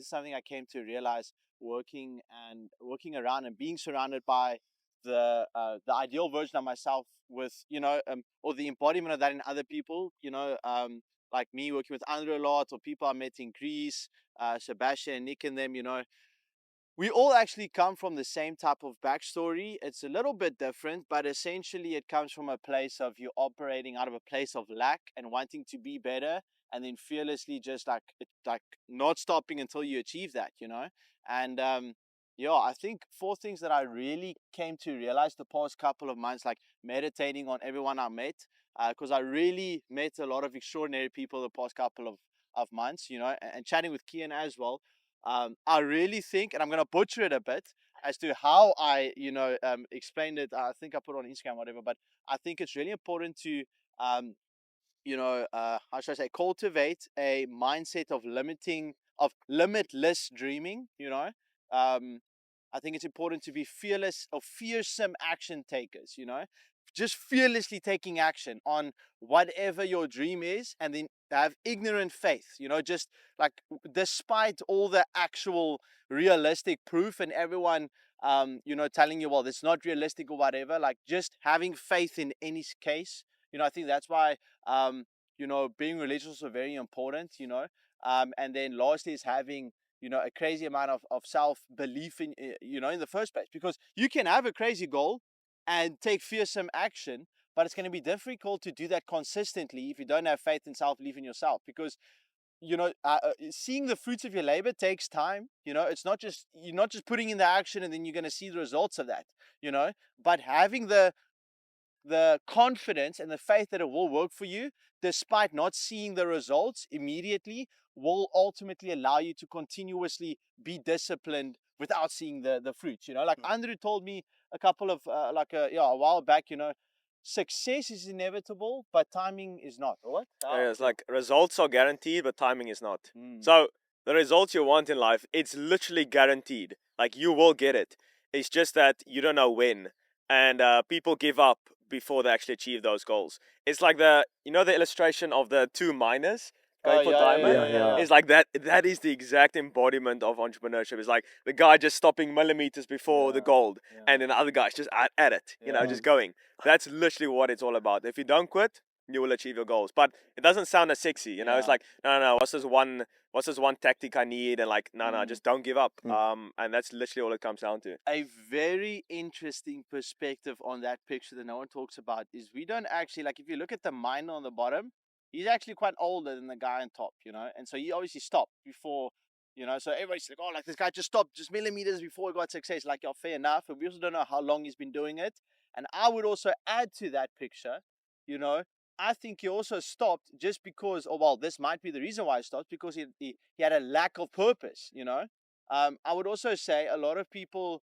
this is something I came to realize working around and being surrounded by the ideal version of myself with, or the embodiment of that in other people, like me working with Andro a lot, or people I met in Greece, Sebastian, Nick and them, we all actually come from the same type of backstory. It's a little bit different, but essentially it comes from a place of you operating out of a place of lack and wanting to be better, and then fearlessly just like not stopping until you achieve that, And I think 4 things that I really came to realize the past couple of months, like meditating on everyone I met, because I really met a lot of extraordinary people the past couple of months, and chatting with Kian as well. I really think, and I'm going to butcher it a bit as to how I, explained it. I think I put it on Instagram, whatever, but I think it's really important to, how should I say, cultivate a mindset of limitless dreaming, I think it's important to be fearless or fearsome action takers, just fearlessly taking action on whatever your dream is, and then have ignorant faith, just like despite all the actual realistic proof and everyone, telling you, well, it's not realistic or whatever, like just having faith in any case, I think that's why, being religious is very important, and then lastly is having, a crazy amount of self-belief in the first place, because you can have a crazy goal and take fearsome action, but it's going to be difficult to do that consistently if you don't have faith and self-belief in yourself, because seeing the fruits of your labor takes time. It's not just, you're not just putting in the action and then you're going to see the results of that, but having the confidence and the faith that it will work for you, despite not seeing the results immediately, will ultimately allow you to continuously be disciplined without seeing the fruits. Like Andrew told me a couple of a while back, success is inevitable, but timing is not. What? Yeah, it's like results are guaranteed, but timing is not. So the results you want in life, it's literally guaranteed. Like you will get it. It's just that you don't know when. And people give up before they actually achieve those goals. It's like the illustration of the 2 miners going for diamond. Yeah. It's like that. That is the exact embodiment of entrepreneurship. It's like the guy just stopping millimeters before the gold, and then the other guy's just at it, just going. That's literally what it's all about. If you don't quit, you will achieve your goals. But it doesn't sound as sexy, It's like, no, what's this one tactic I need? And like, no, just don't give up. And that's literally all it comes down to. A very interesting perspective on that picture that no one talks about is we don't actually, like, if you look at the miner on the bottom, he's actually quite older than the guy on top, and so he obviously stopped before, so everybody's like, oh, like this guy just stopped just millimeters before he got success. Like, yeah, fair enough. And we also don't know how long he's been doing it. And I would also add to that picture, I think he also stopped just because, this might be the reason why he stopped, because he had a lack of purpose, I would also say a lot of people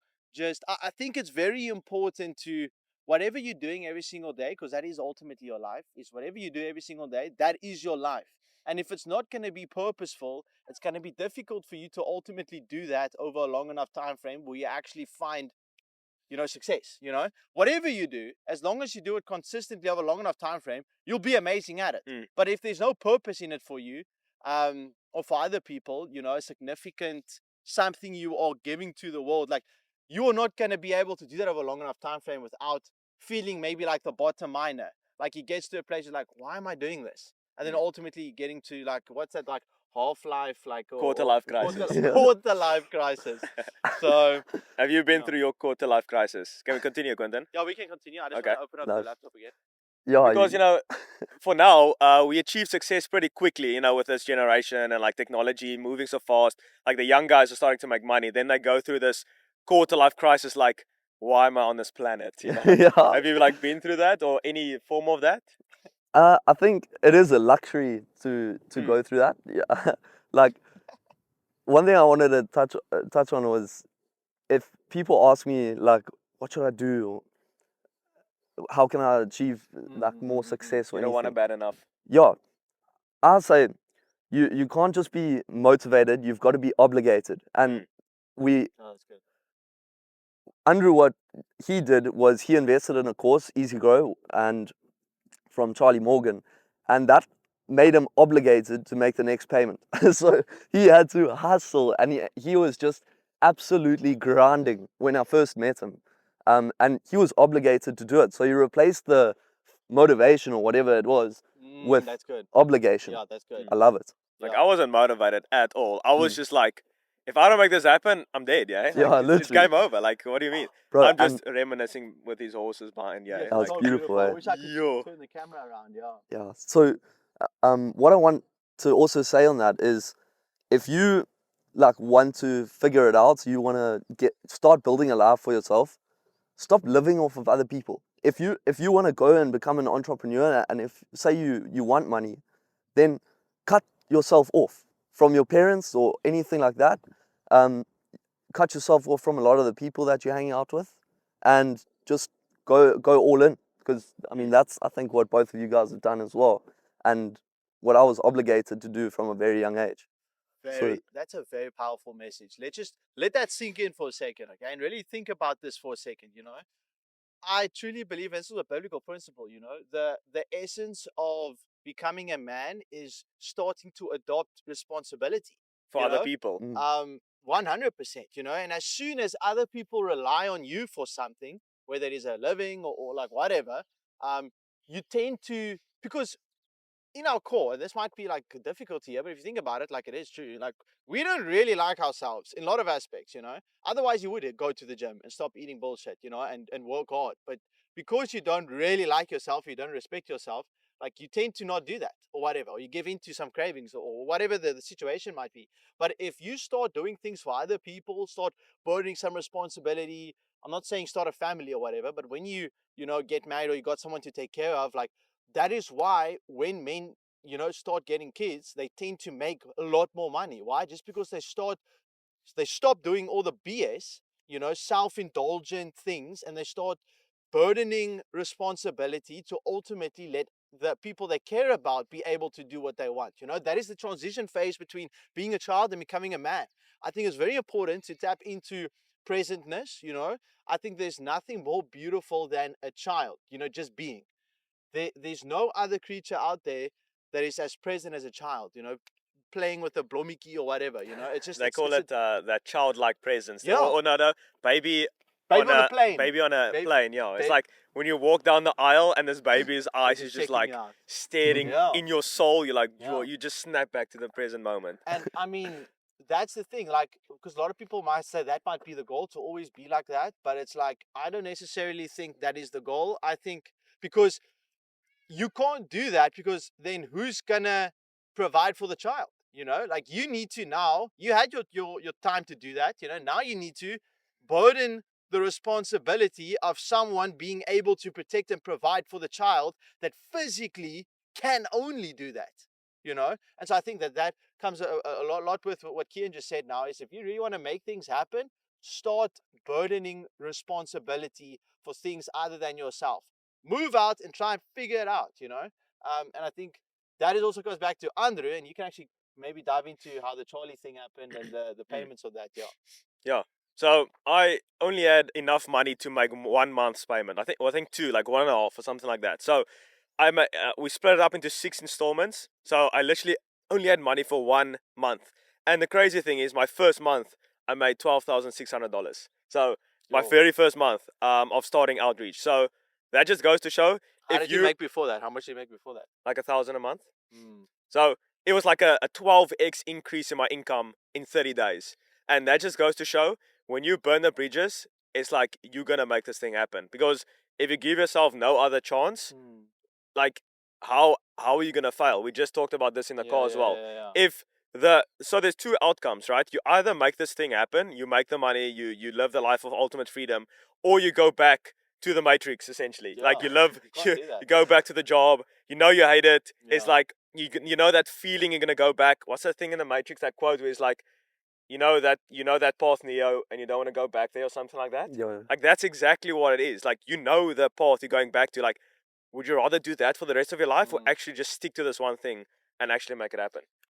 I think it's very important to, whatever you're doing every single day, because that is ultimately your life, is whatever you do every single day, that is your life. And if it's not going to be purposeful, it's going to be difficult for you to ultimately do that over a long enough time frame where you actually find, success. Whatever you do, as long as you do it consistently over a long enough time frame, you'll be amazing at it. But if there's no purpose in it for you, or for other people, a significant something you are giving to the world, like, you are not going to be able to do that over a long enough time frame without feeling maybe like the bottom miner. Like, he gets to a place like, why am I doing this? And then ultimately getting to, like, what's that, like half-life, like quarter life crisis. Quarter life crisis. So have you been through your quarter life crisis? Can we continue, Quinton? Yeah, we can continue. I just want to open up the laptop again. Yeah, because for now, we achieve success pretty quickly, with this generation and like technology moving so fast. Like the young guys are starting to make money, then they go through this quarter life crisis. Like, why am I on this planet? Have you like been through that or any form of that? I think it is a luxury to go through that. Yeah, like one thing I wanted to touch on was, if people ask me like, what should I do? How can I achieve like more success or anything? You don't want it bad enough. Yeah, I'll say you can't just be motivated. You've got to be obligated. And that's good. Andrew, what he did was he invested in a course, Easy Grow, and from Charlie Morgan, and that made him obligated to make the next payment. So he had to hustle, and he was just absolutely grinding when I first met him. And he was obligated to do it. So he replaced the motivation or whatever it was with That's good. obligation. Yeah, that's good. I love it. Like, Yeah. I wasn't motivated at all. I was just like, if I don't make this happen, I'm dead, yeah? Like, Yeah, it's literally. game over. Like, what do you mean? Bro, I'm just reminiscing with these horses behind, yeah. Yes, That was Like, beautiful, I eh? wish I could Yo. turn the camera around. Yeah. Yeah. So, what I want to also say on that is, if you like want to figure it out, you want to start building a life for yourself. Stop living off of other people. If you want to go and become an entrepreneur, and if say you want money, then cut yourself off from your parents or anything like that. Cut yourself off from a lot of the people that you're hanging out with, and just go all in. Because I mean, that's I think what both of you guys have done as well, and what I was obligated to do from a very young age. That's a very powerful message. Let's just let that sink in for a second, okay? And really think about this for a second, I truly believe, and this is a biblical principle, the essence of becoming a man is starting to adopt responsibility. For you other know? people. 100%, and as soon as other people rely on you for something, whether it is a living or like whatever, you tend to, because in our core, and this might be like a difficulty here, but if you think about it, like it is true, like we don't really like ourselves in a lot of aspects, Otherwise, you would go to the gym and stop eating bullshit, and work hard. But because you don't really like yourself, you don't respect yourself, like you tend to not do that or whatever, or you give in to some cravings or whatever the situation might be. But if you start doing things for other people, start burdening some responsibility, I'm not saying start a family or whatever, but when you get married or you got someone to take care of, like that is why when men, start getting kids, they tend to make a lot more money. Why? Just because they stop doing all the BS, self-indulgent things, and they start burdening responsibility to ultimately let the people they care about be able to do what they want. That is the transition phase between being a child and becoming a man. I think it's very important to tap into presentness. I think there's nothing more beautiful than a child, just being. There's no other creature out there that is as present as a child, playing with a blomiki or whatever, It's just They call it that childlike presence. Yeah. Or no, baby Baby on a plane. Baby on a Baby- plane, yeah. It's baby- like when you walk down the aisle and this baby's eyes is just checking like you out. staring Yeah. in your soul. You're like, Yeah. you just snap back to the present moment. And I mean, that's the thing, like, because a lot of people might say that might be the goal, to always be like that, but it's like, I don't necessarily think that is the goal. I think because you can't do that, because then who's gonna provide for the child? Like, you need to, now you had your time to do that, now you need to burden the responsibility of someone being able to protect and provide for the child that physically can only do that. And so I think that comes a lot with what Kian just said. Now is, if you really want to make things happen, start burdening responsibility for things other than yourself. Move out and try and figure it out, and I think that is also goes back to Andro, and you can actually maybe dive into how the Charlie thing happened and the payments of that. Yeah. So I only had enough money to make 1 month's payment. I think two, like 1.5 or something like that. So we split it up into 6 installments. So I literally only had money for 1 month. And the crazy thing is, my first month I made $12,600. So my very first month of starting Outreach. So that just goes to show, How if did you make before that? How much did you make before that? like $1,000 a month. So it was like a 12x increase in my income in 30 days. And that just goes to show, when you burn the bridges, it's like you're going to make this thing happen. Because if you give yourself no other chance, like how are you going to fail? We just talked about this in the car as well. So there's two outcomes, right? You either make this thing happen, you make the money, you live the life of ultimate freedom, or you go back to the matrix, essentially. Like you go back to the job, you hate it. It's like you know that feeling, you're gonna go back. What's that thing in the Matrix, that quote where it's like, that path, Neo, and you don't want to go back there, or something like that? Yeah. Like, that's exactly what it is. Like, the path you're going back to. Like, would you rather do that for the rest of your life, or actually just stick to this one thing and actually make it happen?